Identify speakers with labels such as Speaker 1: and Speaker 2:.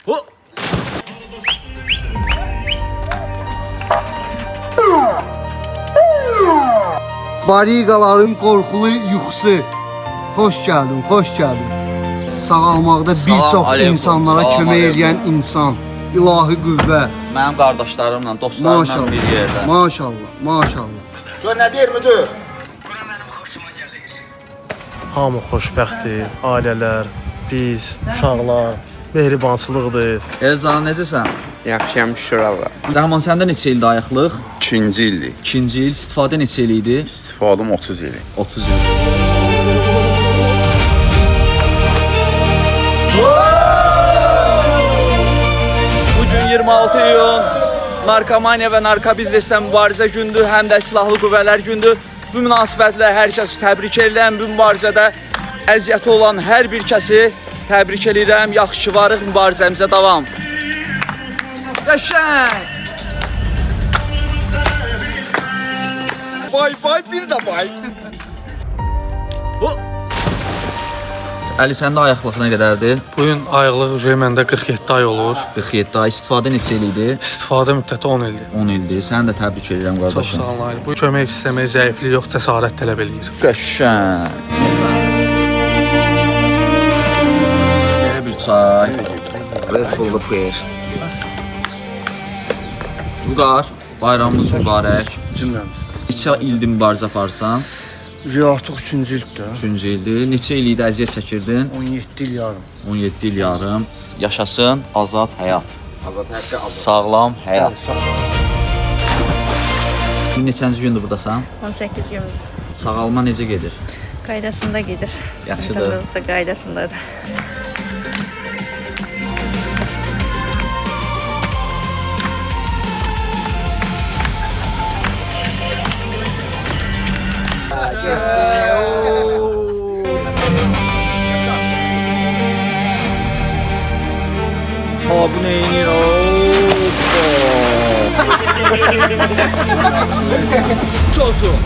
Speaker 1: Ho!
Speaker 2: Bariqaların qorxulu yuxusu. Xoş gəldin, xoş gəldin. Sağalmaqda bir
Speaker 1: Salam
Speaker 2: çox
Speaker 1: aleykum,
Speaker 2: insanlara
Speaker 1: salam
Speaker 2: kömək
Speaker 1: aleykum.
Speaker 2: edən insan. İlahi qüvvə.
Speaker 1: Mənim qardaşlarımla, dostlarımla
Speaker 2: Maşallah.
Speaker 1: bir yerdə.
Speaker 2: Maşallah, maşallah.
Speaker 3: Gör nə deyir müdür?
Speaker 4: Hamı xoşbəxtdir, ailələr, biz, uşaqlar, mehribançılıqdır.
Speaker 1: Elcan, necəsən?
Speaker 5: Yaxşıyam, şükür Allah.
Speaker 1: Rəhman, səndə neçə ildir ayıqlıq?
Speaker 3: 2-ci ildir.
Speaker 1: 2-ci il, istifadə neçə il idi?
Speaker 3: İstifadım 30 ildir.
Speaker 1: 30 il. Bugün 26 iyun narkomaniya və narkobizneslə mübarizə gündür, həm də silahlı qüvvələr gündür. Bu münasibətlə hər kəsi təbrik edirəm. Bu mübarizədə əziyyəti olan hər bir kəsi təbrik edirəm. Yaxşı ki varıq, mübarizəmizə davam. Yaşayın!
Speaker 3: Bay bir də bay.
Speaker 1: Əli, səndə ayaqlıq nə qədərdir?
Speaker 4: Bugün ayıqlıq məndə 47 ay olur.
Speaker 1: 47 ay, istifadə neçə il idi?
Speaker 4: İstifadə müddəti 10 ildir.
Speaker 1: 10 ildir. Səni də təbrik edirəm
Speaker 4: Çox
Speaker 1: qardaşım.
Speaker 4: sağ olun. Bu kömək istəmək zəiflik yox, cəsarət tələb eləyir.
Speaker 1: Qəşəng. Belə bir çay.
Speaker 3: Red Bull'lu peyir.
Speaker 1: Vüqar, bayramınız mübarək.
Speaker 2: Cümləmiz.
Speaker 1: Neçə ildir mübarizə aparsan?
Speaker 2: Artıq 3-cü ildir.
Speaker 1: 3-cü ildir. Neçə il idi əziyyət çəkirdin?
Speaker 2: 17 il yarım.
Speaker 1: 17 il yarım. Yaşasın azad həyat.
Speaker 3: Azad həqqə azad.
Speaker 1: Sağlam həyat. Neçənci gündür buradasan?
Speaker 6: 18 gün
Speaker 1: Sağalma necə gedir?
Speaker 6: qaydasında gedir.
Speaker 1: Yaxşıdır.
Speaker 6: Olsa qaydasındadır.
Speaker 1: Abi neyinir? Hoppa. Çosun.